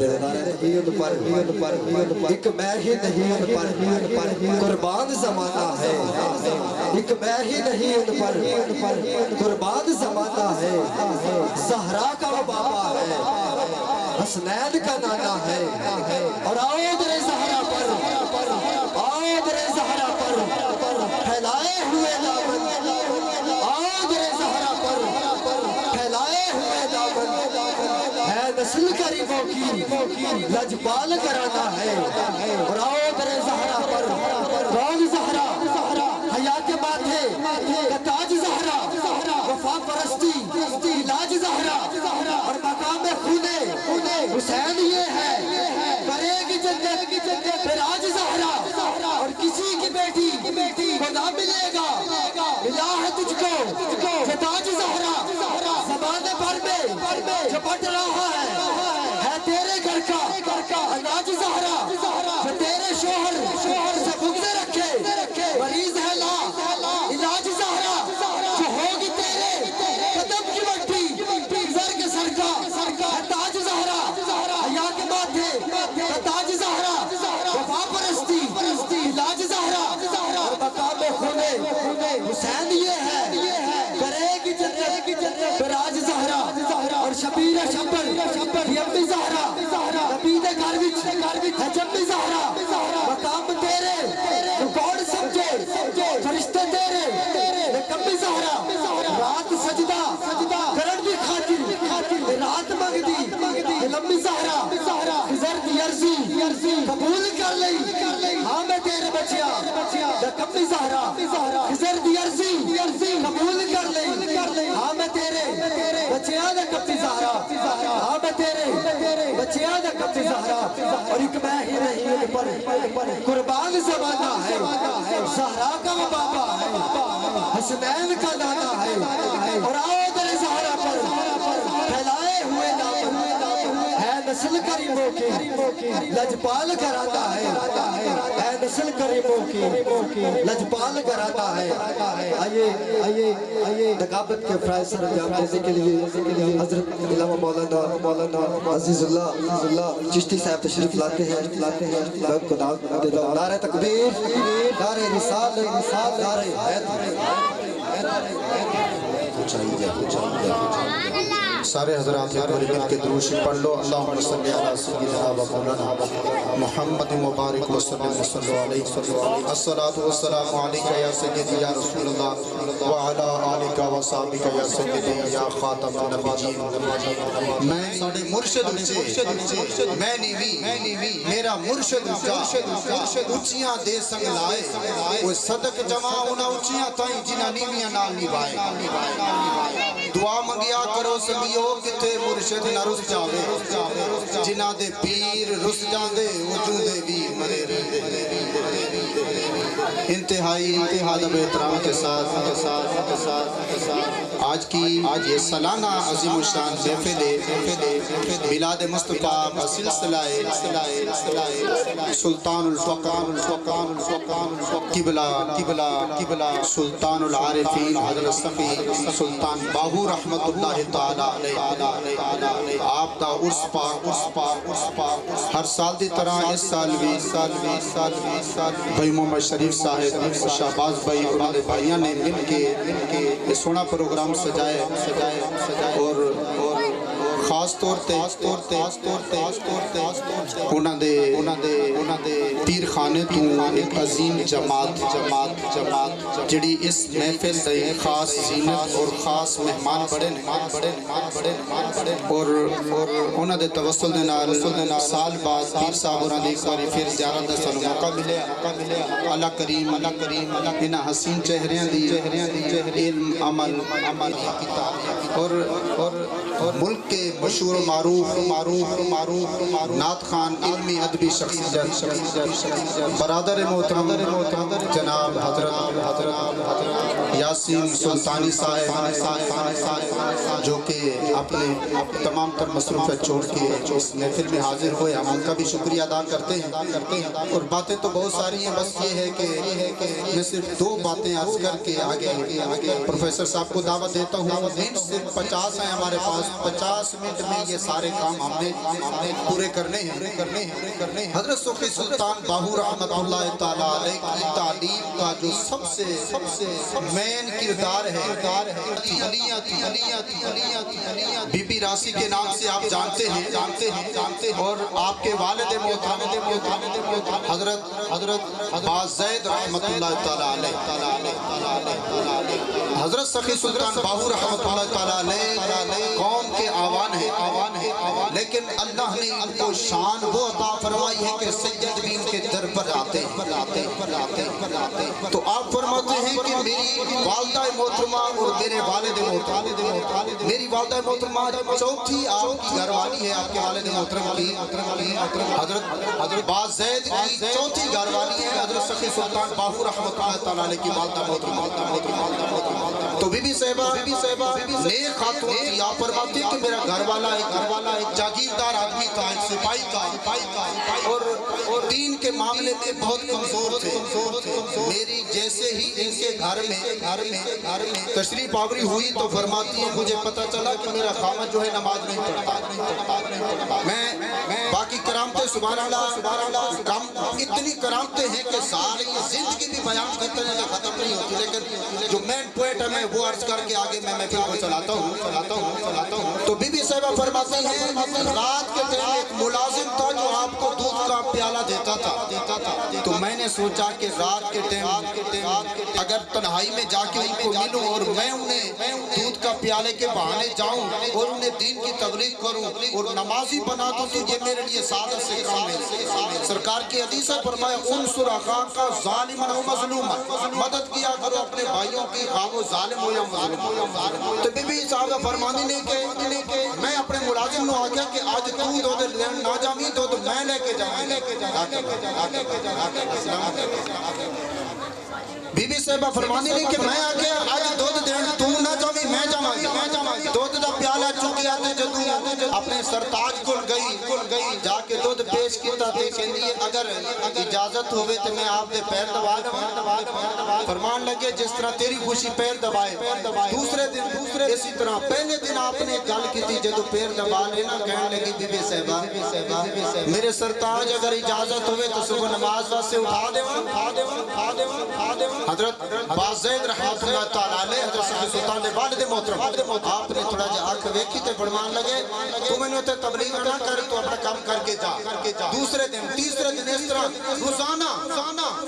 نہیں ان پر ایک میں ہی نہیں ان پر قربان زمانہ ہے ایک میں ہی نہیں ان پر قربان زمانہ ہے زہرا کا وہ بابا ہے حسنین کا نانا ہے اور آؤ درے زہرا پر آؤ درے زہرا پر پھیلائے ہوئے دامن آؤ درے زہرا پر پھیلائے ہوئے دامن ہے نسل قریبوں کی لجپال کرانا ہے اور آؤ درے زہرا پر کون زہرا حیا کے ماتھے کا تاج زہرا وفا پرستی علاج زہرا اور مقام خونے حسین یہ ہے کرے گی جنت پھر آج زہرا اور کسی کی بیٹی کو نہ ملے گا ملا ہے تجھ کو تاج زہرا زبان بھر میں جو بٹ رہا ہے تیرے گھر کا اناج زہرا جو تیرے شوہر سے بغض رکھے مریض ہے لا علاج زہرا جو ہوگی تیرے قدم کی مٹی زر کے سر کا تاج زہرا حیا کے ماتھے تاج زہرا وفا پرستی علاج زہرا اور مقام خونے حسین یہ ہے کرے گی جنت براج زہرا اور شبیر شبر یمی زہرا نبی دے گھر وچ ہے جمی زہرا مقام تیرے کون سمجھے فرشتے تیرے کمی زہرا رات سجدہ کرن دی خاطر رات مانگدی لمبی زہرا خضر دی عرضی قبول کر لئی ہاں میں تیرے بچیا کمی زہرا خضر دی عرضی قبول کر لئی ہاں میں تیرے بچیا کمی زہرا ہاں میں تیرے بچیا کمی زہرا اور ایک میں ہی نہیں ان پر قربان زمانہ ہے زہرا کا وہ بابا ہے حسنین کا نانا ہے اور آؤ در زہرا پر پھیلائے ہوئے دامن ہے نسل کریموں کی لجپال کراتا ہے نسل کریموں کی لجپال کراتا ہے آئیے نقابت کے فرائض سر انجام دینے کے لیے حضرت علامہ مولانا عزیز اللہ چشتی صاحب تشریف لاتے ہیں لوگ کو دعوت دیتا ہوں نعرہ تکبیر نعرہ رسال نعرہ سارے حضرات ایک بار مل کے درود شریف پڑھ لو اللہم صلی علی سیدنا و مولانا محمد مبارک وسلم صلی اللہ علیہ الصلاة والسلام علیکہ یا سیدی یا رسول اللہ وعلا آلکہ و صحابکہ یا سیدی یا خاتم النبیین میں ساڑھے مرشد اچھے میں نیوی میرا مرشد اچھیاں دے سنگ لائے وہ صدق جمع انہا اچھیاں تائیں جنہ نیویاں نال نیوائے دعا منگیا کرو سبیو کتے مرشد نہ رس جاوے جنہ دے پیر رس جاندے وجود بھی مرے انتہائی ادب احترام کے ساتھ آج کی یہ سالانہ عظیم الشان محفل میلاد مصطفیٰ کا سلسلہ سلطان الفقان قبلہ سلطان العارفین حضرت صفی سلطان باہو رحمت اللہ تعالی علیہ آپ دا عرص پاک ہر سال دی طرح اس سال بھی بھائی محمد شریف صاحب شہباز بھائی اور بھائیاں نے مل کے سونا پروگرام سجائے اور خاص طور تے انہاں دے پیر خانے تو ایک عظیم جماعت جڑی اس محفل دے خاص زینت اور خاص مہمان بڑے اور انہاں دے توسل دے نال سال بعد پیر صاحب انہاں دی ایک باری پھر زیارت دا سانوں موقع ملیا اللہ کریم انہاں حسین چہریاں دی علم عمل اور ملک کے مشہور معروف نعت خان علمی ادبی شخصیت برادر محترم جناب حضرت یاسین سلطانی صاحب جو کہ اپنے تمام تر مصروفیت چھوڑ کے اس محفل میں حاضر ہوئے ہم ان کا بھی شکریہ ادا کرتے ہیں اور باتیں تو بہت ساری ہیں بس یہ ہے کہ میں صرف دو باتیں عرض کر کے آگے پروفیسر صاحب کو دعوت دیتا ہوں صرف 50 ہیں ہمارے پاس 50 منٹ میں یہ سارے کام ہم نے پورے کرنے ہیں حضرت صوفی سلطان باہو رحمت اللہ تعالی علیہ کی تعلیم کا جو سب سے مین کردار ہے بی بی راسی کے نام سے آپ جانتے ہیں اور آپ کے والد محترم حضرت بازید رحمت اللہ تعالی علیہ حضرت سخی سلطان باہو رحمت اللہ تعالی علیہ قوم کے آوان ہے لیکن اللہ نے ان کو شان وہ عطا فرمائی ہے کہ سید بھی ان کے در پر آتے تو آپ فرماتے ہیں کہ میری والدہ محترمہ اور میرے والد محترم میری والدہ محترمہ چوتھی آپ کی گھر والی ہے آپ کے والد محترم کی حضرت بازید کی چوتھی گھر والی ہے حضرت سخی سلطان باہو رحمت اللہ تعالی علیہ کی والدہ محترمہ تو بی بی صاحبہ نیک خاتون تھی آپ فرماتے ہیں کہ میرا گھر والا ایک جاگیردار آدمی تھا ایک سپاہی تھا اور دین کے معاملے میں بہت کمزور تھے میری جیسے ہی ان کے گھر میں تشریف آوری ہوئی تو فرماتی ہیں مجھے پتہ چلا کہ میرا خامد جو ہے نماز نہیں پڑھتا میں باقی کرامتیں سبحان اللہ اتنی کرامتیں ہیں کہ ساری زندگی بھی بیان کرتے ہیں ختم نہیں ہوتی لیکن جو مین پوائنٹ ہے میں وہ عرض کر کے آگے میں محفل کو چلاتا ہوں تو بی بی صاحبہ فرماتی ہیں رات کے ٹائم ایک ملازم تھا جو آپ کو دودھ کا پیالہ دیتا تھا تو میں نے سوچا کہ رات کے ٹائم اگر تنہائی میں جا کے ان کو ملوں اور میں انہیں دودھ کا پیالے کے بہانے جاؤں اور انہیں دین کی تبلیغ کروں اور نمازی بنا دوں تو یہ میرے لیے سادہ سے کام ہے سرکار کی حدیث ہے فرمایا انصر اخاک کا ظالما و مظلوما مدد کیا کرو اپنے بھائیوں کی خواہ وہ ظالم ہو یا مظلوم تو بی بی صاحبہ فرمانی نے کہ میں اپنے ملازم نو آگیا کہ آج تو دودھ نہ جامی تو میں لے کے جاؤں بی بی صاحبہ فرمانی نے کہ میں آگیا آج دودھ دین تو نہ جامی میں جامی دودھ دا پیالہ چکی آتے جدو اپنے سرتاج کل گئی جا کے دودھ پیش کیتا تے کہندی اگر اجازت ہوئے تو میں آپ دے پیر دبا دوں فرمان لگے جس طرح تیری خوشی پیر دبائے دوسرے دن اسی طرح پہلے دن آپ نے گل کی تھی جدو پیر دبا لینا کہنے لگی بی بی صاحبہ میرے سرتاج اگر اجازت ہوئے تو صبح نماز واسطے اٹھا دے حضرت بازید رحمت اللہ تعالی علیہ حضرت سخی سلطان دے والد محترم آپ نے تھوڑا جا آنکھ ویکھی تے فرمان لگے تو میں نے تے تبلیغ نہ کر تو اپنا کام کر کے جا دوسرے دن تیسرے دن اس طرح روزانہ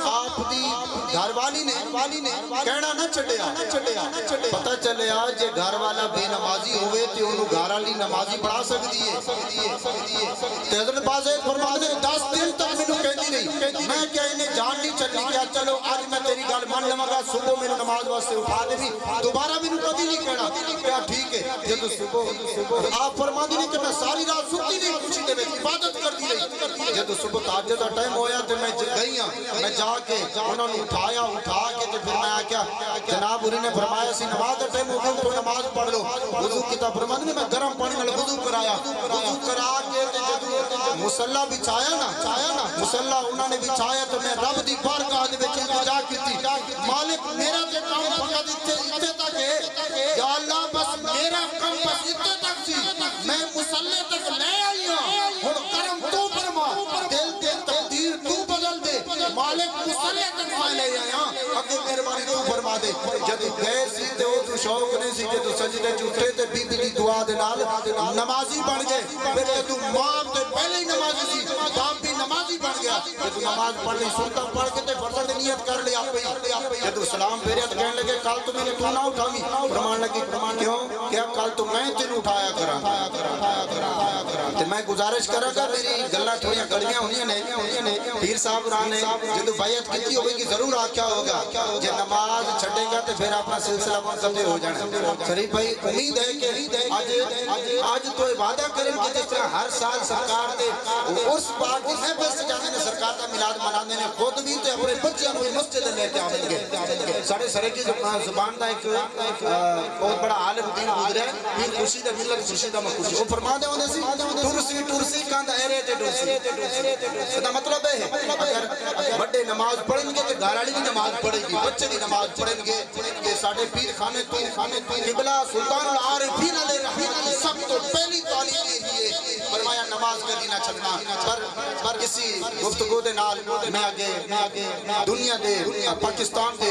آپ دی گھر والی نے کہنا نہ چھڈیا پتہ چلے آج یہ گھر والا بے نمازی ہوئے تے انہوں گھر والی نمازی پڑھا سکتی ہے تے حضرت بازید فرماتے ہیں 10 دن تک میں نے کہتی نہیں میں کیا انہیں جان نہیں چلی کیا چلو آج میں تیری گل مان لواں گا صبح میں نماز واسطے اٹھا دے بھی دوبارہ میں کبھی نہیں کہنا کیا ٹھیک ہے جب صبح آپ فرماندی نے کہ میں ساری رات سوتی نہیں خوشی دے وچ عبادت کرتی رہی جب صبح تہجد دا ٹائم ہویا تے میں گئی میں جا کے انہوں نے اٹھا کے تے پھر میں آکیا جناب انہوں نے فرمایا سی نماز دا ٹائم ہو گیا تو نماز پڑھ لو وضو کیتا فرماندی نے میں گرم پانی نال وضو کرایا وضو کرا کے تے جب مصلی بچھایا نا مصلی انہوں نے بچھایا تو میں رب دی بارگاہ دے وچ التجا کیتی مالک میرا تے کام فقط اتنے تک ہے یا اللہ بس میرا کام بس اتنے تک سی میں مصلی تک لے آئی ہوں ہن کرم تو فرما دل تقدیر تو بدل دے مالک مصلی تک میں لے آیا اگے مہربانی تو فرما دے جب گئے سی تے او شوق نہیں سی کہ تو سجدے چ اٹھے تے بی بی دی دعا دے نال نمازی بن گئے پھر تو ماں تے پہلے ہی نمازی سی باپ بھی نمازی بن گیا تو نماز پڑھنی سنتا پڑھ کے تے فرض دی نیت کر لیا جب سلام پھیرے تو کہنے لگے کل تو میں نے تو نہ اٹھاوی فرمان لگی کیوں کیا کل تو میں تینوں اٹھایا کراں تے میں گزارش کراں گا میری گلاں تھوڑیاں کڑیاں ہوندیاں نے پیر صاحب نے جب بیعت کیتی ہوگی کہ ضرور آکھیا ہوگا جے نماز چھڈے گا تے پھر اپنا سلسلہ منقطع ہو جانا شریف بھائی امید ہے کہ آج تو وعدہ کریں کہ جس طرح ہر سال سرکار دے عرس پاک کی محفل سجانے نے سرکار کا میلاد منانے نے خود بھی تے اپنے بچیاں نوں مسجد لے کے آویں گے ساڈے سرے کی زبان دا ایک بہت بڑا عالم دین گزرا ہے پھر خوشی دا ملت خوشی دا خوشی وہ فرماندے ہوندے سی ٹرسی کاندا ایرے تے ٹرسی دا مطلب ہے اگر بڑے نماز پڑھیں گے تے گھر والی بھی نماز پڑھے گی بچے بھی نماز پڑھیں گے تے ساڈے پیر خانے قبلہ سلطان العارفین علیہ رحمت کی سب تو پہلی تعلیم یہی ہے فرمایا نماز کبھی نہ چھڈنا پر کسی گفتگو دے نال میں آگے دنیا دے پاکستان دے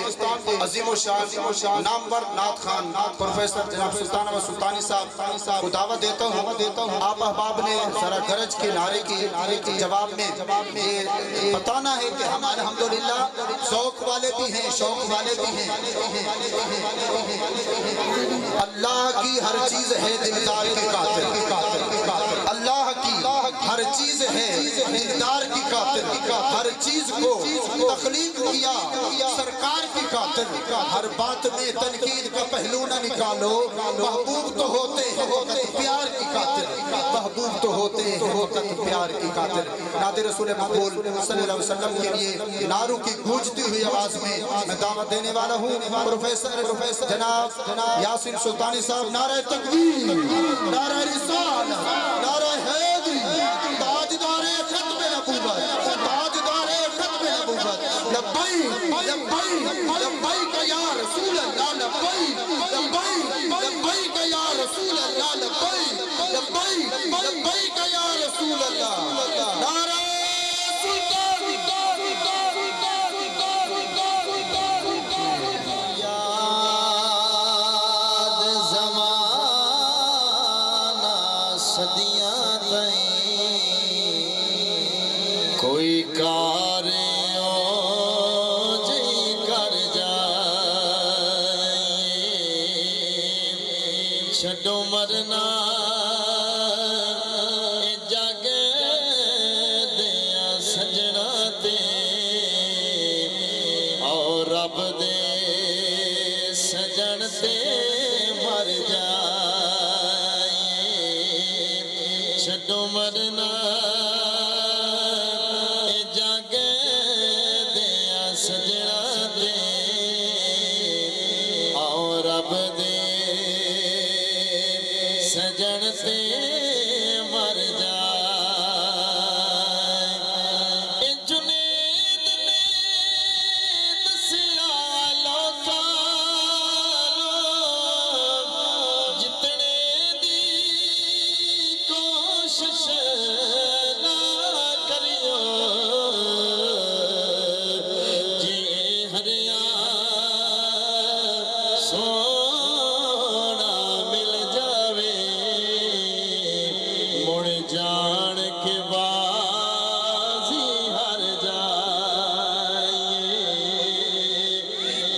عظیم و شان نامور نعت خان پروفیسر جناب سلطان احمد سلطانی صاحب کو دعوت دیتا ہوں آپ احباب نے ذرا گرج کے نعرے کی جواب میں یہ بتانا ہے کہ ہم الحمدللہ شوق والے بھی ہیں اللہ کی ہر چیز ہے دلدار کی قاتل اللہ کی ہر چیز ہے دلدار کی قاتل ہر چیز کو تخلیق کیا سرکار کی قاتل ہر بات میں تنقید کا پہلو نہ نکالو محبوب تو ہوتے ہیں پیار کی قاتل محبوب تو ہوتے ہیں پیار کی قاتل نعت رسول مقبول صلی اللہ علیہ وسلم کے لیے نعروں کی گونجتی ہوئی آواز میں دعوت دینے والا ہوں پروفیسر جناب یاسین سلطانی صاحب نعرہ تکبیر نعرہ رسالہ نعرہ حیدری تاجدار ختم نبوت لبیک لبیک یا رسول اللہ لبیک یا رسول اللہ لبیک یا رسول اللہ نعرہ کوئی کار جی کر جائے چھڈو مرنا جگ دیا سجنا تے اور رب دے سجن تے مر جائے چھڈو مرنا سجن سے مر جائے جنید نے دسیا لوکاں جتنے دی کوشش نہ کریو جی ہریا سونا مل جاوے مڑ جان کے بازی ہر جائے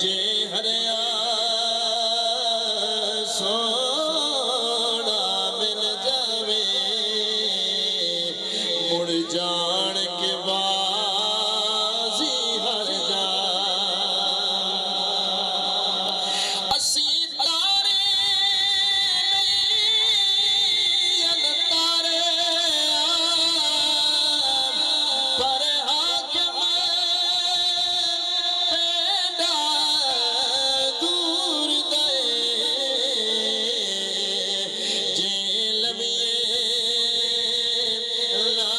جے ہریا سونا مل جاوے مڑ جان کے بازی ہر جائے اسی تارے پر حاکم پیدا دور دے جے لبیے لا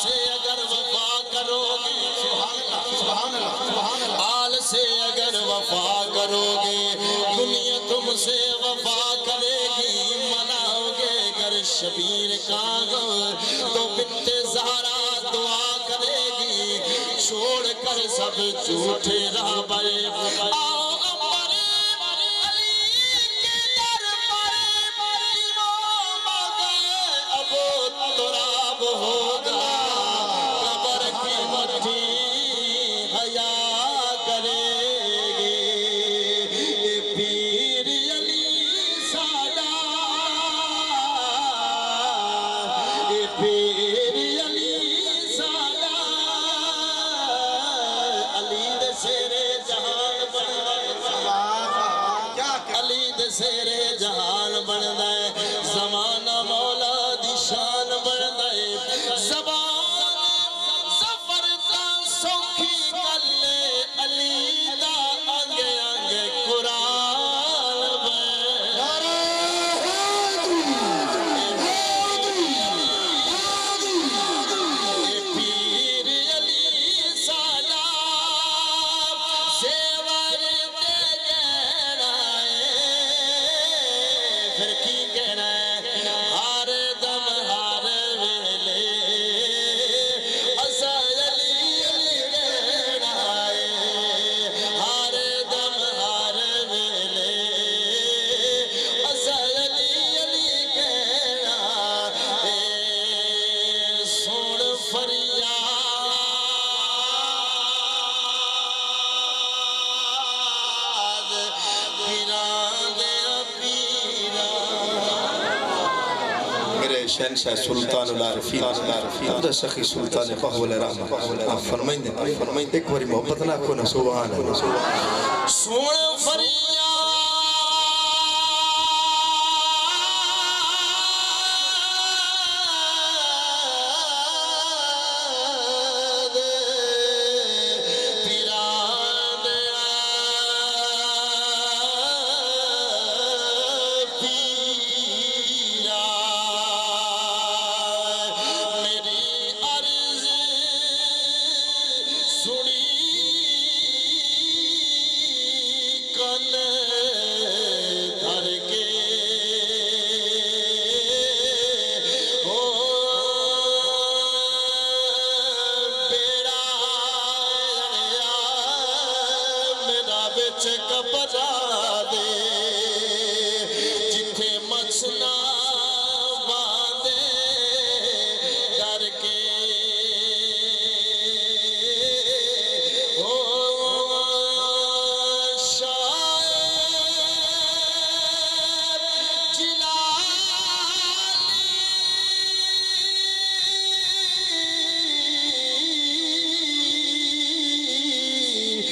سے اگر وفا کرو گے آل سے اگر وفا کرو گے دنیا تم سے وفا کرے گی مناؤ گے گر شبیر کاغذ تو بنت زہرا دعا کرے گی چھوڑ کر سب جھوٹے راہ پر آؤ عمر علی کے در پر امام آگئے ابو تراب ہوگا قبر کی مٹی حیا کرے گی اے پیر علی ساڈا اے پیر علی ساڈا علی دے سیرے جہان بندا علی دے سیرے جہان بندا ہے زمانہ مولا دی شان بندا ہے زبان سفر تا سوکھی گلے علی دا انگ انگ قرآن پیر علی ساڈا زیور تے گہنا ہے پھر کی کہنا ہے ہر دم ہر ویلے اسا علی علی کہنا ہے ہر دم ہر ویلے اسا علی علی کہنا ہے سن فریاد پیران دیا پیران میرے شہنشاہ سلطان العارفین عبد سخی سلطان بہول رحمہ آپ فرمائیں دیں ایک باری محبت نہ کو نہ سبحان اللہ سن فریاد پیران دیا پیران میری عرض سنی کن دھر کے ہو بیڑا میرا بچ کپڑا دے جتھے مچھنا باندے ڈر کے ہو شاعر جلالی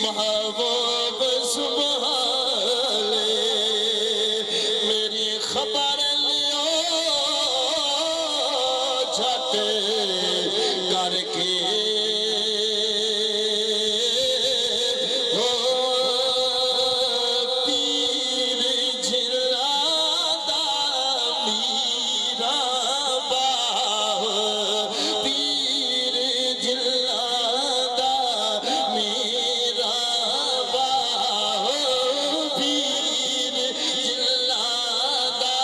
محبوب سبحالے میری خبر لیو جھٹ کر کے ہو پیر جھلا دا میرا باہ پیر جھلا دا میرا باہ پیر جھلا دا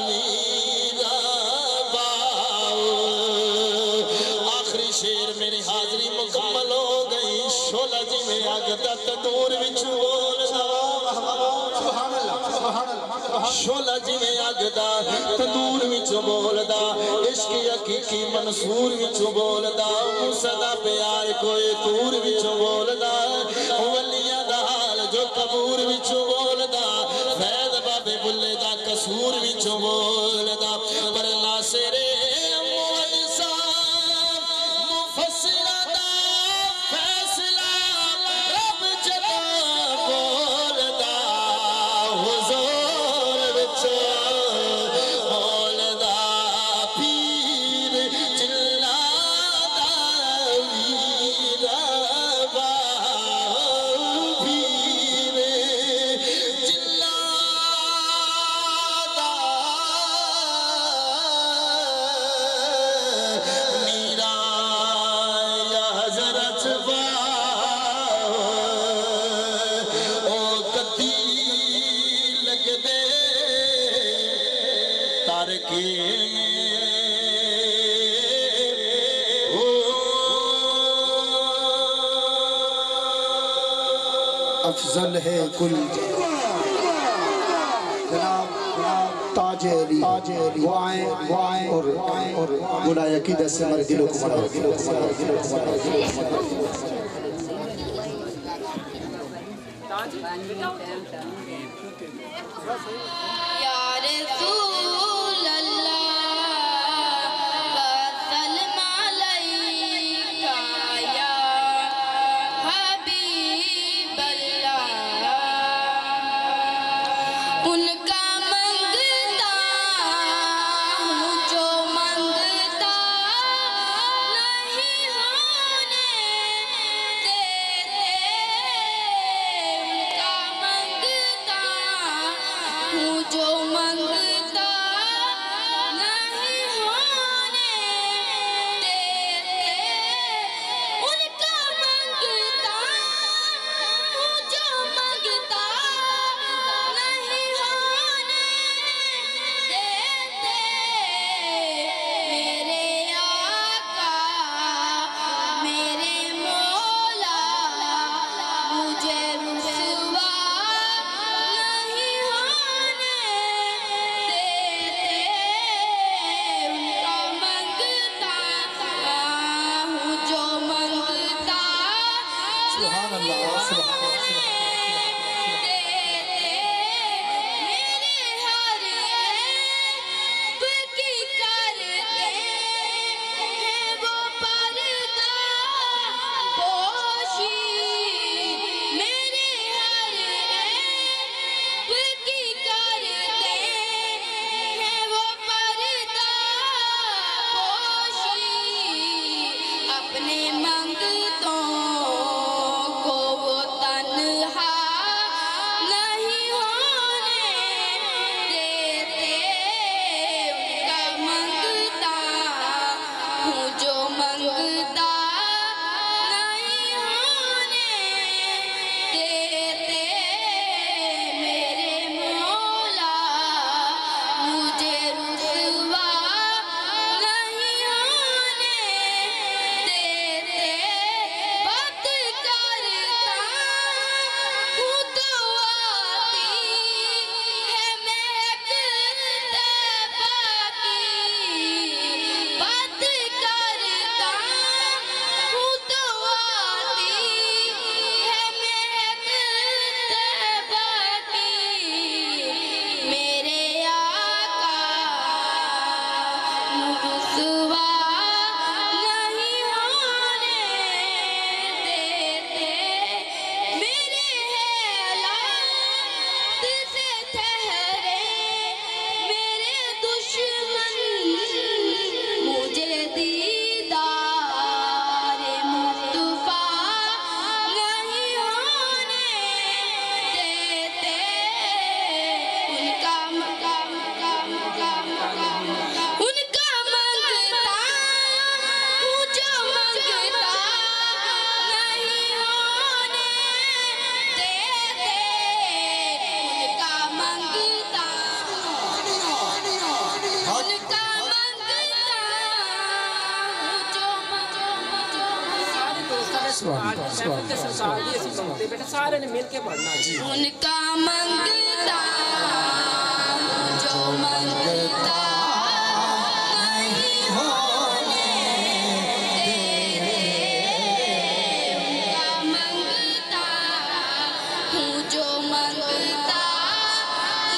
میرا باہ آخری شیر میری حاضری مکمل ہو گئی شولہ جی میں آگتا تندور وچ بولدا شولہ جی میں آگتا تندور وچ بولدا عشق حقیقی منصور وچ بولدا موسیٰ دا پیار کوئی تور وچ بولدا ولیاں دا حال جو قبور وچ بولدا فیض بابے بلے دا قصور وچ بولدا پر ناصر معجزہ مفسرہ دا فیصلہ رب جدا بولدا حضور وچ بولدا پیر جلا دا میرا باہ پیر افضل ہے کل جناب تاج علی وہ آئیں اور گناہ عقیدت سے ہمارے دلوں کو بڑھائے یا رسول اللہ وسلم علیکہ یا حبیب اللہ ان کا منگتا ہوں جو منگتا نہیں ہونے دیتے ان کا منگتا ہوں جو منگتا نہیں ہونے دیتے ان کا منگتا ہوں جو منگتا نہیں ہونے دیتے میرے آقا میرے مولا مجھے رسوا نہیں ہونے دیتے ان کا منگتا ہوں جو منگتا سبحان اللہ سبحان اللہ میرے ہر عیب کی کرتے ہیں وہ پردہ پوشی میرے ہر عیب کی کرتے ہیں وہ پردہ پوشی اپنے منگتوں کو وہ تنہا نہیں ہونے دیتے ان کا منگتا ہوں جو منگتا نہیں ہونے دیتے میرے مولا مجھے رسوا نہیں ہونے دیتے بات کرتا ہوں تو آتی ہے مہک طیبہ کی بات کرتا ہوں تو آتی ہے مہک طیبہ کی میرے آقا رسوا نہیں ہونے دیتے میرے حالات سے ٹھہرے میرے دشمن مجھے دیدار مصطفیٰ نہیں ہونے دیتے ان کا منگتا ہوں جو منگتا نہیں ہونے دیتے ان کا منگتا سارے نے مل کے پڑھنا جی ان کا منگتا جو منگتا نہیں ہونے دیتے ان کا منگتا ہوں جو منگتا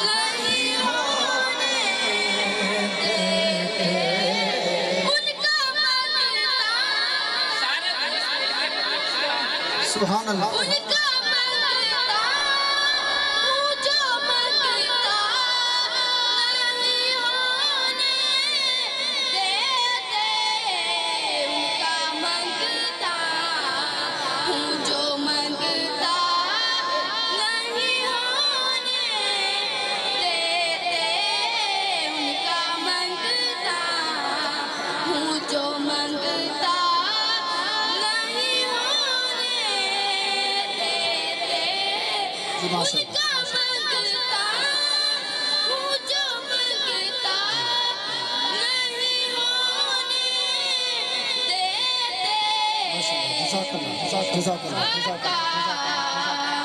نہیں ہونے دیتے ان کا منگتا سبحان اللہ ان کا منگتا ہوں جو منگتا نہیں ہونے دیتے ان کا منگتا ہوں جو منگتا نہیں ہونے دیتے ان کا منگتا ہوں جو منگتا نہیں ہونے دیتے جی ماشاء اللہ ان کا منگتا ہوں جو منگتا نہیں ہونے دیتے جزاک اللہ جزاک اللہ آقا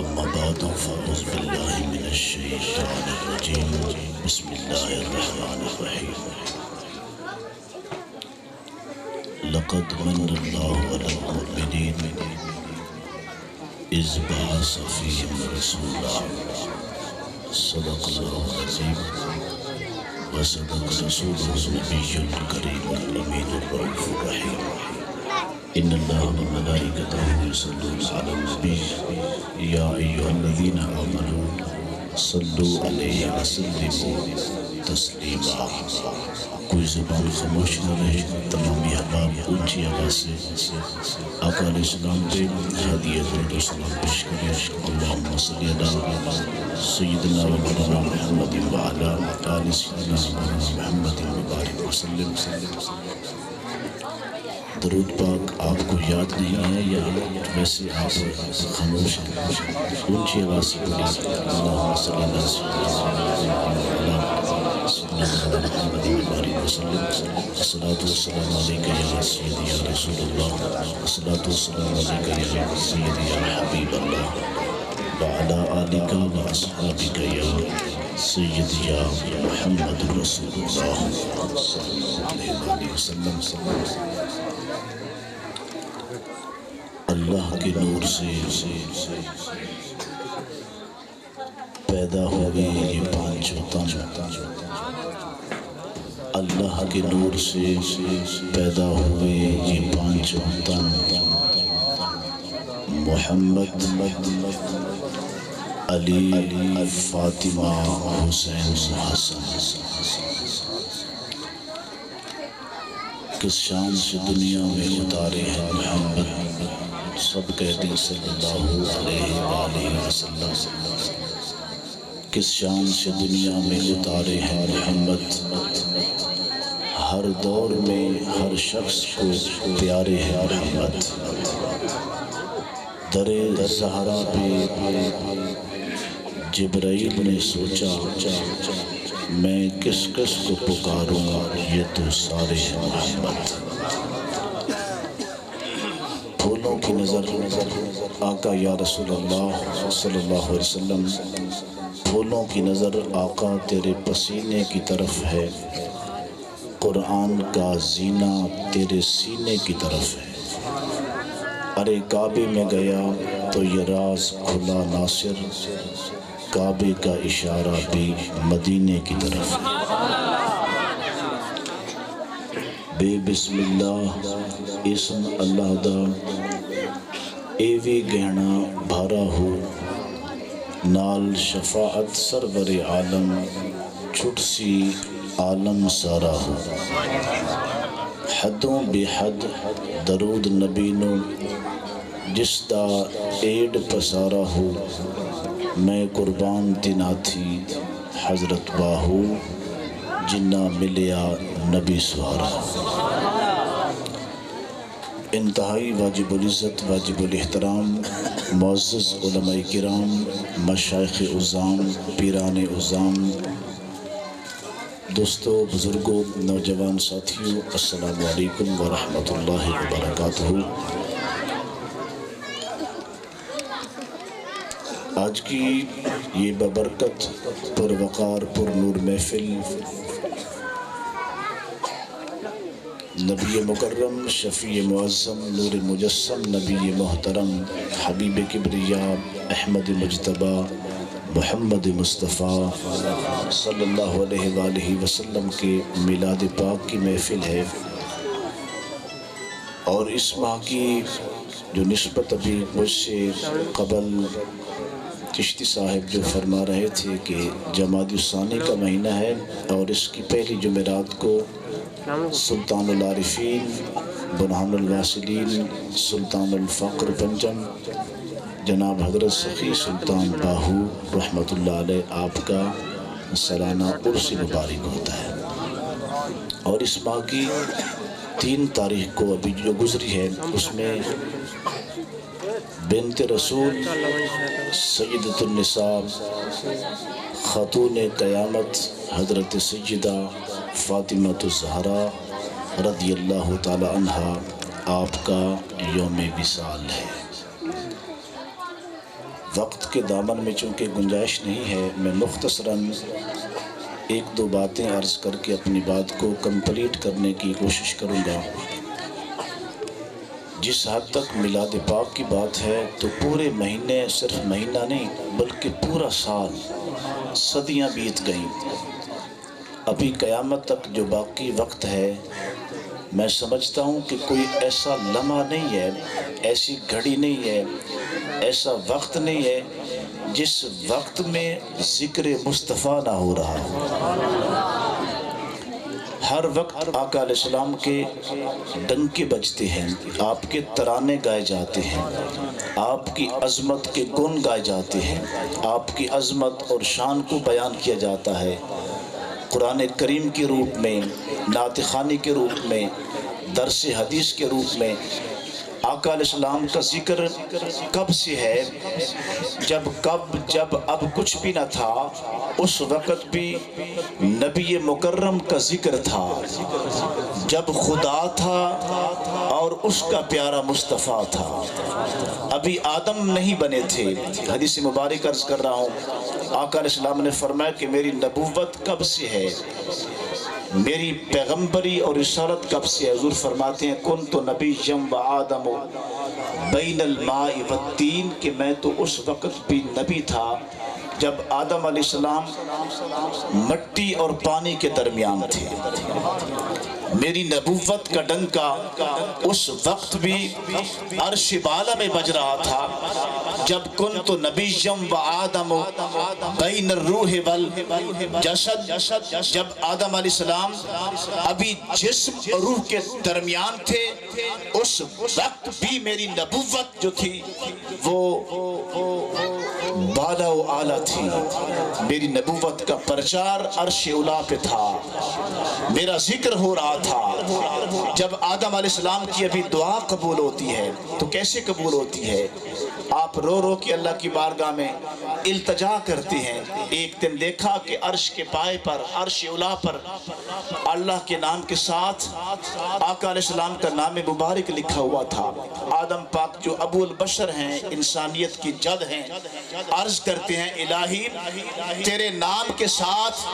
أما بعد فأعوذ بالله من الشيطان الرجيم بسم الله الرحمن الرحيم لقد من الله على المؤمنين إذ بعث فيهم رسولا صدق الله العظيم وصدق رسوله النبي الكريم الأمين الرؤوف الرحيم إن الله وملائكته يصلون على النبي يا أيها الذين آمنوا صلوا عليه وسلموا تسلیما. کوئی زبان خاموش نہ رہے. تمام احباب اونچی آواز سے آقا علیہ السلام پہ ہدیہ درود و سلام پیش کریں. اللہم صلی علی سیدنا و مولانا محمد وعلی آل سیدنا محمد مبارک وسلم. درود پاک آپ کو یاد نہیں ہے یا ویسے آپ خاموش ہیں؟ اونچی آواز سے پڑھیں. اللہم صلی علی سیدنا محمد مبارک وسلم. الصلاۃ والسلام علیک یا سیدی یا رسول اللہ. الصلاۃ والسلام علیک یا سیدی یا حبیب اللہ وعلی آلک واصحابک یا سیدی یا محمد رسول اللہ صلی اللہ علیہ وسلم. اللہ کے نور سے پیدا ہوئے یہ پانچوں تن. اللہ کے نور سے پیدا ہوئے یہ پانچوں تن. محمد، علی، فاطمہ، حسین، حسن. کس شان سے دنیا میں اتارے ہیں محمد. سب کہتے ہیں صلی اللہ علیہ وآلہ وسلم. کس شان سے دنیا میں اتارے ہیں محمد. ہر دور میں ہر شخص کو پیارے ہیں محمد. در زہرا پہ جبرائیل نے سوچا میں کس کس کو پکاروں گا، یہ تو سارے ہیں محمد۔ پھولوں کی نظر آقا یا رسول اللہ صلی اللہ علیہ وسلم، پھولوں کی نظر آقا تیرے پسینے کی طرف ہے، قرآن کا زینہ تیرے سینے کی طرف ہے۔ ارے کعبے میں گیا تو یہ راز کھلا ناصر، کعبے کا اشارہ بھی مدینے کی طرف۔ بے بسم اللہ اسم اللہ دا ایوی گہنا بھارا ہو، نال شفاعت سرور عالم چھٹ سی عالم سارا ہو۔ حدوں بے حد درود نبی نو جس دا ایڈ پسارا ہو، میں قربان تینا تھی حضرت باہو جنہ ملیا نبی سوارا۔ انتہائی واجب العزت واجب الاحترام معزز علماء کرام، مشائخ عظام، پیران عظام، دوستو، بزرگوں، نوجوان ساتھیوں، السلام علیکم ورحمۃ اللہ وبرکاتہ۔ آج کی یہ ببرکت پروقار پر نور محفل نبی مکرم، شفیع معظم، نور مجسم، نبی محترم، حبیب کبریا، احمد مجتبی، محمد مصطفیٰ صلی اللہ علیہ وآلہ وسلم کے میلاد پاک کی محفل ہے۔ اور اس ماہ کی جو نسبت ابھی مجھ سے قبل چشتی صاحب جو فرما رہے تھے کہ جمادی الثانی کا مہینہ ہے، اور اس کی پہلی جمعرات کو سلطان العارفین، برہان الواصلین، سلطان الفقر پنجم، جناب حضرت سخی سلطان باہو رحمۃ اللہ علیہ آپ کا سالانہ عرس مبارک ہوتا ہے۔ اور اس ماہ کی 3 تاریخ کو ابھی جو گزری ہے، اس میں بنت رسول، سیدۃ النساء، خاتون قیامت حضرت سیدہ فاطمہ الزہرا رضی اللہ تعالی عنہا آپ کا یوم وصال ہے۔ وقت کے دامن میں چونکہ گنجائش نہیں ہے، میں مختصراً 1-2 باتیں عرض کر کے اپنی بات کو کمپلیٹ کرنے کی کوشش کروں گا۔ جس حد تک میلاد پاک کی بات ہے تو پورے مہینے، صرف مہینہ نہیں بلکہ پورا سال، صدیاں بیت گئیں۔ ابھی قیامت تک جو باقی وقت ہے، میں سمجھتا ہوں کہ کوئی ایسا لمحہ نہیں ہے، ایسی گھڑی نہیں ہے، ایسا وقت نہیں ہے جس وقت میں ذکر مصطفیٰ نہ ہو رہا ہو۔ ہر وقت آقا علیہ السلام کے ڈنکے بجتے ہیں، آپ کے ترانے گائے جاتے ہیں، آپ کی عظمت کے گن گائے جاتے ہیں، آپ کی عظمت اور شان کو بیان کیا جاتا ہے، قرآن کریم کے روپ میں، نعت خوانی کے روپ میں، درس حدیث کے روپ میں۔ آقا علیہ السلام کا ذکر کب سے ہے؟ جب اب کچھ بھی نہ تھا، اس وقت بھی نبی مکرم کا ذکر تھا۔ جب خدا تھا اور اس کا پیارا مصطفیٰ تھا، ابھی آدم نہیں بنے تھے۔ حدیث مبارک عرض کر رہا ہوں، آقا علیہ السلام نے فرمایا کہ میری نبوت کب سے ہے، میری پیغمبری اور رسالت کب سے ہے؟ حضور فرماتے ہیں کنت نبیًا و آدم بین الماء والطین، کہ میں تو اس وقت بھی نبی تھا جب آدم علیہ السلام مٹی اور پانی کے درمیان تھے۔ میری نبوت کا ڈنکا اس وقت بھی عرش بالا میں بج رہا تھا جب کنت نبیًا و آدم بین الروح والجسد، جب آدم علیہ السلام ابھی جسم اور روح کے درمیان تھے، اس وقت بھی میری نبوت جو تھی وہ بالا و اعلیٰ تھی۔ میری نبوت کا پرچار عرش اولا پہ تھا، میرا ذکر ہو رہا تھا۔ جب آدم علیہ السلام کی ابھی دعا قبول ہوتی ہے تو کیسے قبول ہوتی ہے؟ آپ آپ رو رو کے اللہ کی بارگاہ میں التجا کرتے ہیں۔ ایک دن دیکھا کہ عرش کے پائے پر، عرش اولا پر اللہ کے نام کے ساتھ آقا علیہ السلام کا نام مبارک لکھا ہوا تھا۔ آدم پاک جو ابو البشر ہیں، انسانیت کی جد ہیں، عرض کرتے ہیں الہی تیرے نام کے ساتھ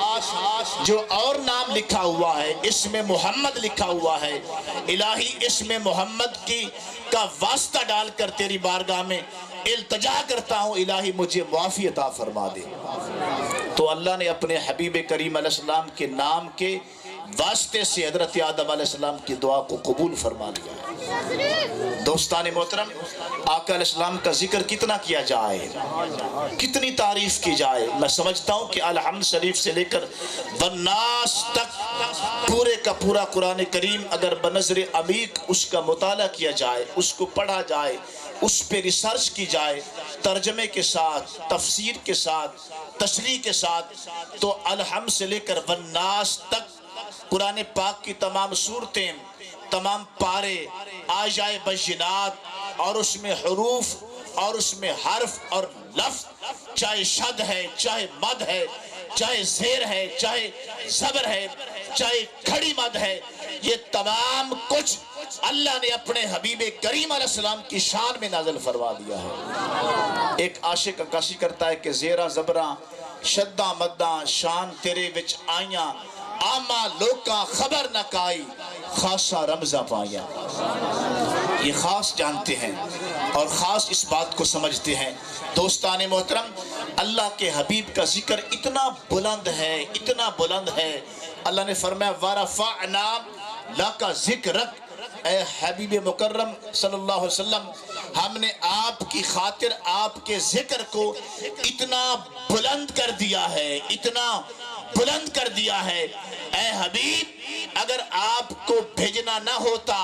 جو اور نام لکھا ہوا ہے، اس میں محمد لکھا ہوا ہے، الہی اس میں محمد کی کا واسطہ ڈال کر تیری بارگاہ میں التجا کرتا ہوں، الہی مجھے معافی عطا فرما دے۔ تو اللہ نے اپنے حبیب کریم علیہ السلام کے نام کے واسطے سے حضرت آدم علیہ السلام کی دعا کو قبول فرما لیا۔ دوستان محترم، آقا علیہ السلام کا ذکر کتنا کیا جائے، کتنی تعریف کی جائے۔ میں سمجھتا ہوں کہ الحمد شریف سے لے کر والناس تک پورے کا پورا قرآن کریم اگر بنظر عمیق اس کا مطالعہ کیا جائے، اس کو پڑھا جائے، اس پہ ریسرچ کی جائے، ترجمے کے ساتھ، تفسیر کے ساتھ، تشریح کے ساتھ، تو الحمد سے لے کر والناس تک قرآن پاک کی تمام صورتیں، تمام پارے، آیائے بینات اور اس میں حروف اور اس میں حرف اور لفظ، چاہے شد ہے، چاہے مد ہے، چاہے زیر ہے، چاہے زبر ہے، چاہے کھڑی مد ہے، یہ تمام کچھ اللہ نے اپنے حبیب کریم علیہ السلام کی شان میں نازل فرما دیا ہے۔ ایک عاشق عکاسی کرتا ہے کہ زیرہ زبراں شدہ مداں شان تیرے وچ آئیاں، آما لوکاں خبر نہ کائی خاصا رمزہ پایا۔ یہ خاص جانتے ہیں اور خاص اس بات کو سمجھتے ہیں۔ دوستان محترم، اللہ کے حبیب کا ذکر اتنا بلند ہے، اتنا بلند ہے، اللہ نے فرمایا وَرَفَعْنَا لَكَ ذِكْرَكَ، اے حبیب مکرم صلی اللہ علیہ وسلم، ہم نے آپ کی خاطر آپ کے ذکر کو اتنا بلند کر دیا ہے، اتنا بلند کر دیا ہے۔ اے حبیب، اگر آپ کو بھیجنا نہ ہوتا،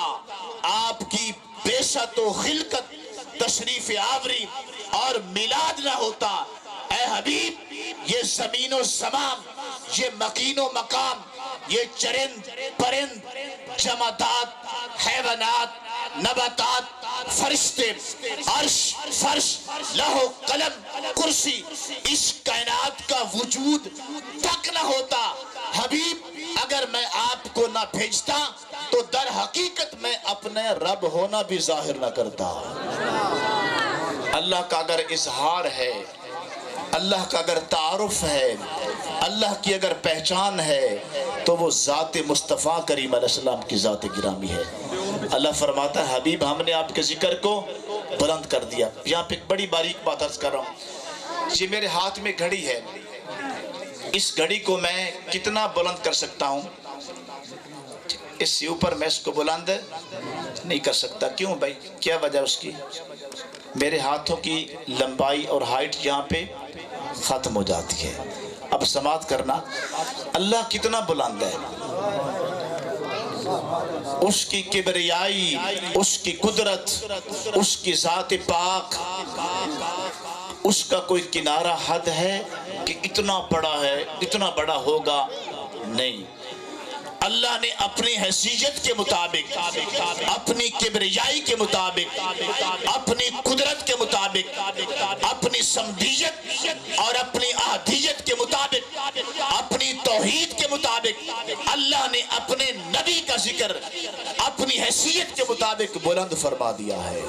آپ کی بیست و خلقت، تشریف آوری اور میلاد نہ ہوتا، اے حبیب، یہ زمین و زمان، یہ مکین و مقام، یہ چرند پرند، جمادات، حیوانات، نباتات، فرشتے، عرش، فرش، لوح قلم، کرسی، اس کائنات کا وجود تک نہ ہوتا۔ حبیب، اگر میں آپ کو نہ بھیجتا تو در حقیقت میں اپنے رب ہونا بھی ظاہر نہ کرتا۔ اللہ کا اگر اظہار ہے، اللہ کا اگر تعارف ہے، اللہ کی اگر پہچان ہے تو وہ ذات مصطفیٰ کریم علیہ السلام کی ذات گرامی ہے۔ اللہ فرماتا ہے حبیب ہم نے آپ کے ذکر کو بلند کر دیا۔ یہاں پہ ایک بڑی باریک بات عرض کر رہا ہوں، یہ میرے ہاتھ میں گھڑی ہے، اس گھڑی کو میں کتنا بلند کر سکتا ہوں؟ اس سے اوپر میں اس کو بلند نہیں کر سکتا۔ کیوں بھائی؟ کیا وجہ اس کی؟ میرے ہاتھوں کی لمبائی اور ہائٹ یہاں پہ ختم ہو جاتی ہے۔ اب سماعت کرنا، اللہ کتنا بلند ہے، اس کی کبریائی، اس کی قدرت، اس کی ذات پاک، اس کا کوئی کنارہ حد ہے کہ اتنا بڑا ہے، اتنا بڑا ہوگا؟ نہیں۔ اللہ نے اپنی حیثیت کے مطابق، اپنی کبریائی کے مطابق، اپنی قدرت کے مطابق، اپنی سمدیت اور اپنی احدیت کے مطابق، اپنی توحید کے مطابق، اللہ نے اپنے نبی کا ذکر اپنی حیثیت کے مطابق بلند فرما دیا ہے۔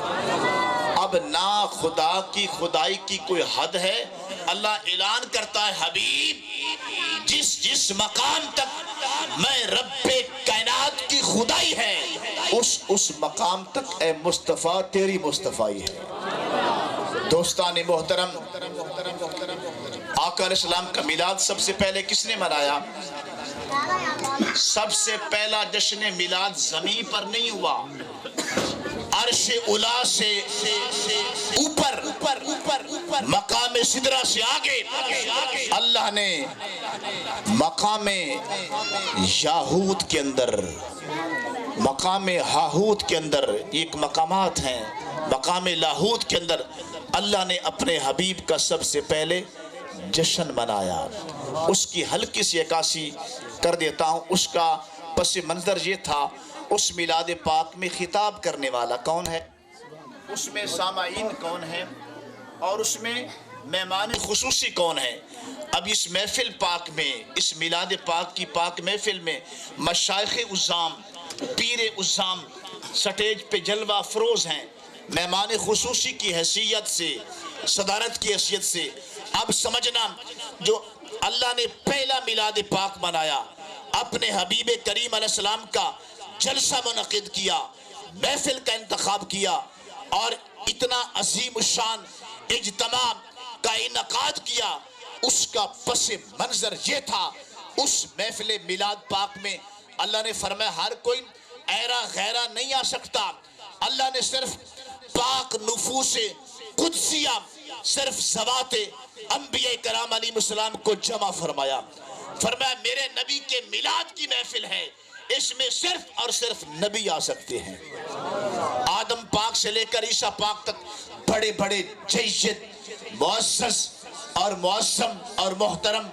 اب نہ خدا کی خدائی کی کوئی حد ہے۔ اللہ اعلان کرتا ہے حبیب، جس مقام تک میں رب کائنات کی خدائی ہے، اس مقام تک اے مصطفیٰ تیری مصطفیٰ ہے۔ دوستان محترم، آقا علیہ السلام کا میلاد سب سے پہلے کس نے منایا؟ سب سے پہلا جشن میلاد زمین پر نہیں ہوا، عرش اولا سے اوپر مقام سدرہ سے آگے اللہ نے مقام یاہوت کے اندر، مقام ہاہوت کے اندر، ایک مقامات ہیں، مقام لاہوت کے اندر اللہ نے اپنے حبیب کا سب سے پہلے جشن منایا۔ اس کی ہلکی سی عکاسی کر دیتا ہوں۔ اس کا پس منظر یہ تھا، اس میلاد پاک میں خطاب کرنے والا کون ہے، اس میں سامعین کون ہے، اور اس میں مہمان خصوصی کون ہے؟ اب اس محفل پاک میں، اس میلاد پاک کی پاک محفل میں مشائخ عظام، پیر عظام سٹیج پہ جلوہ افروز ہیں، مہمان خصوصی کی حیثیت سے، صدارت کی حیثیت سے۔ اب سمجھنا، جو اللہ نے پہلا میلاد پاک منایا، اپنے حبیب کریم علیہ السلام کا جلسہ منعقد کیا، محفل کا انتخاب کیا، اور اتنا عظیم الشان اجتماع کا انعقاد کیا، اس کا پس منظر یہ تھا۔ اس محفل میلاد پاک میں اللہ نے فرمایا ہر کوئی ایرا غیرہ نہیں آ سکتا۔ اللہ نے صرف پاک نفوس قدسیہ، صرف ذوات انبیاء کرام علیہ السلام کو جمع فرمایا۔ فرمایا میرے نبی کے میلاد کی محفل ہے، اس میں صرف اور صرف نبی آ سکتے ہیں۔ آدم پاک سے لے کر عیسیٰ پاک تک بڑے بڑے جید، معزز اور معظم اور محترم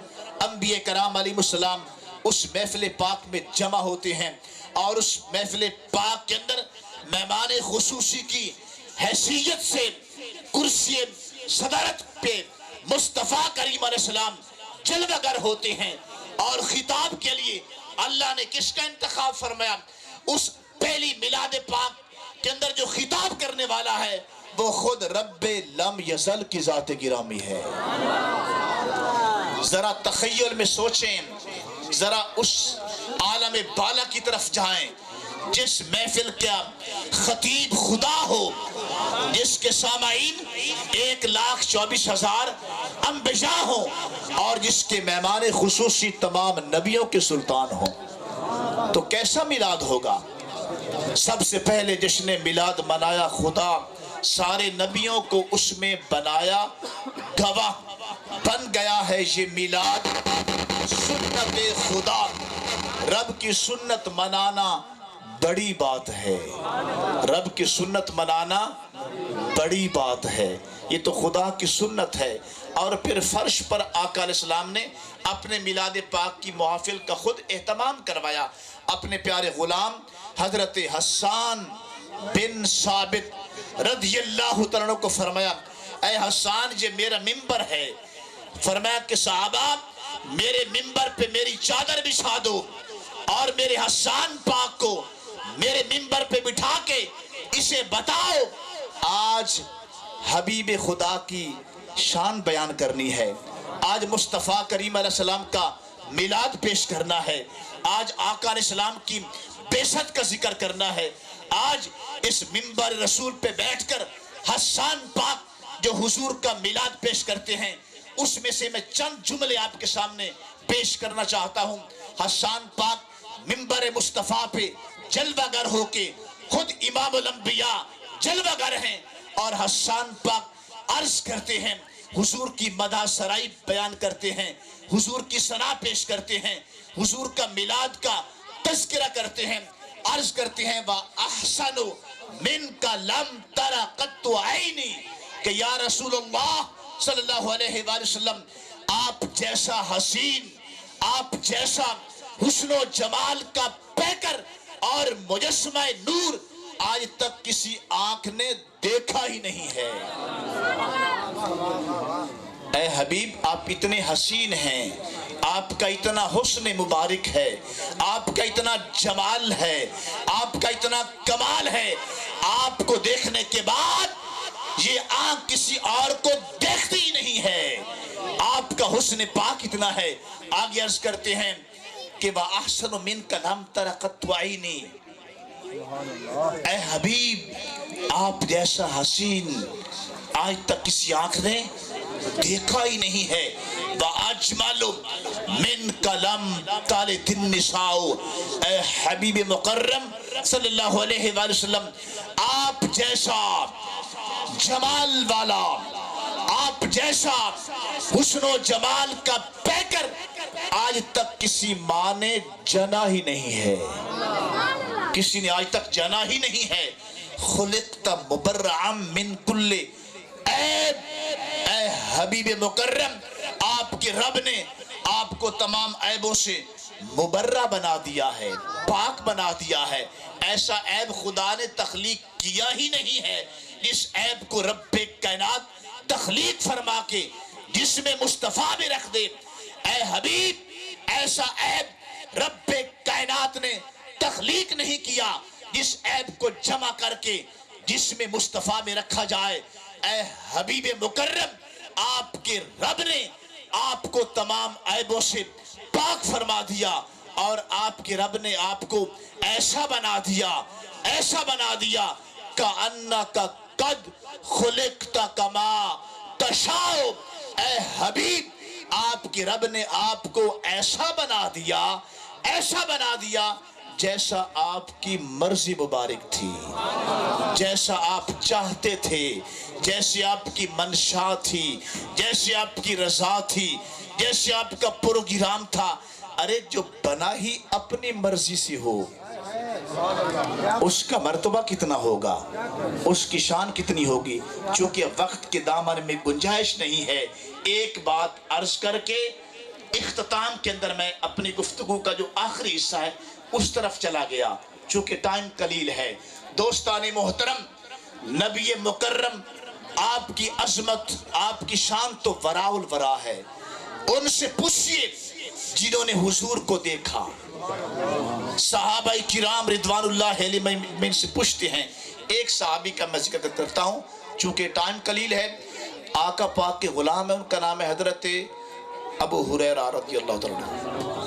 انبیاء کرام علیہ السلام اس محفل پاک میں جمع ہوتے ہیں، اور اس محفل پاک کے اندر مہمان خصوصی کی حیثیت سے کرسی صدارت پہ مصطفیٰ کریم علیہ السلام جلوہ گر ہوتے ہیں، اور خطاب کے لیے اللہ نے کس کا انتخاب فرمایا؟ اس پہلی میلاد پاک کے اندر جو خطاب کرنے والا ہے وہ خود رب لم یزل کی ذات گرامی ہے۔ ذرا تخیل میں سوچیں، ذرا اس عالم بالا کی طرف جائیں جس محفل کا خطیب خدا ہو، جس کے سامعین 1,24,000 انبیاء ہوں، اور جس کے مہمان خصوصی تمام نبیوں کے سلطان ہوں، تو کیسا میلاد ہوگا؟ سب سے پہلے جس نے میلاد منایا خدا سارے نبیوں کو اس میں بنایا گواہ، بن گیا ہے یہ میلاد سنت خدا۔ رب کی سنت منانا بڑی بات ہے، رب کی سنت منانا بڑی بات ہے، یہ تو خدا کی سنت ہے۔ اور پھر فرش پر آقا علیہ السلام نے اپنے میلاد پاک کی محافل کا خود اہتمام کروایا، اپنے پیارے غلام حضرت حسان بن ثابت رضی اللہ تعالیٰ کو فرمایا اے حسان یہ میرا ممبر ہے، فرمایا کہ صحابہ میرے ممبر پہ میری چادر بچھا دو، اور میرے حسان پاک کو میرے ممبر پہ بٹھا کے اسے بتاؤ آج حبیب خدا کی شان بیان کرنی ہے، آج مصطفیٰ کریم علیہ السلام کا میلاد پیش کرنا ہے، آج آقا علیہ السلام کی بعثت کا ذکر کرنا ہے۔ آج اس منبر رسول پہ بیٹھ کر حسان پاک جو حضور کا میلاد پیش کرتے ہیں، اس میں سے میں چند جملے آپ کے سامنے پیش کرنا چاہتا ہوں۔ حسان پاک منبر مصطفیٰ پہ جلوہ گر ہو کے خود امام الانبیاء جلوہ گر ہیں، اور حسان پاک عرض کرتے ہیں، حضور کی مدح سرائی بیان کرتے ہیں، حضور کی ثنا پیش کرتے ہیں، حضور کا میلاد کا تذکرہ کرتے ہیں، عرض کرتے ہیں وَأَحْسَنُ مِنْكَ لَمْ تَرَ قَطُّ عَيْنِي، کہ یا رسول اللہ صلی اللہ علیہ وآلہ وسلم آپ جیسا حسین، آپ جیسا حسن و جمال کا پیکر اور مجسمہ نور آج تک کسی آنکھ نے دیکھا ہی نہیں ہے۔ اے حبیب آپ اتنے حسین ہیں، آپ کا اتنا حسن مبارک ہے، آپ کا اتنا جمال ہے، آپ کا اتنا کمال ہے، آپ کو دیکھنے کے بعد یہ آنکھ کسی اور کو دیکھتی ہی نہیں ہے، آپ کا حسن پاک اتنا ہے۔ آگے عرض کرتے ہیں کہ وَأَحْسَنُ مِنْكَ لَمْ تَرَ قَطُّ عَيْنِي، اے حبیب آپ جیسا حسین آج تک کسی آنکھ نے دیکھا ہی نہیں ہے۔ وَأَجْمَلُ مِنْكَ لَمْ تَلِدِ النِّسَاءُ، اے حبیب مکرم صلی اللہ علیہ وآلہ وسلم آپ جیسا جمال والا، آپ جیسا حسن و جمال کا پیکر آج تک کسی ماں نے جنا ہی نہیں ہے، کسی نے آج تک جنا ہی نہیں ہے۔ خلقت مبرعا من کل عیب، اے حبیب مکرم آپ کے رب نے آپ کو تمام عیبوں سے مبرع بنا دیا ہے، پاک بنا دیا ہے۔ ایسا عیب خدا نے تخلیق کیا ہی نہیں ہے جس عیب کو رب کائنات تخلیق فرما کے جسم مصطفیٰ میں رکھ دے۔ اے حبیب، ایسا عیب رب کائنات نے تخلیق نہیں کیا جس عیب کو جمع کر کے جسم مصطفیٰ میں رکھا جائے۔ اے حبیب مکرم، آپ کے رب نے آپ کو تمام عیبوں سے پاک فرما دیا، اور آپ کے رب نے آپ کو ایسا بنا دیا کأنک قد خلقت کما تشاء۔ اے حبیب، آپ کے رب نے آپ کو ایسا بنا دیا جیسا آپ کی مرضی مبارک تھی، جیسا آپ چاہتے تھے، جیسے آپ کی منشا تھی، جیسے آپ کی رضا تھی، جیسے آپ کا پروگرام تھا۔ ارے جو بنا ہی اپنی مرضی سے ہو، اس کا مرتبہ کتنا ہوگا، اس کی شان کتنی ہوگی۔ چونکہ وقت کے دامن میں گنجائش نہیں ہے، ایک بات عرض کر کے اختتام کے اندر میں اپنی گفتگو کا جو آخری حصہ ہے اس طرف چلا گیا، چونکہ ٹائم قلیل ہے۔ دوستان محترم، نبی مکرم، آپ کی عظمت، آپ کی شان تو وراء الورا ہے۔ ان سے پوچھئے جنہوں نے حضور کو دیکھا، صحابہ کرام رضوان اللہ علیہم میں سے پوچھتے ہیں۔ ایک صحابی کا میں ذکر کرتا ہوں چونکہ ٹائم قلیل ہے، آقا پاک کے غلام ہیں، ان کا نام ہے حضرت ابو ہریرہ رضی اللہ عنہ۔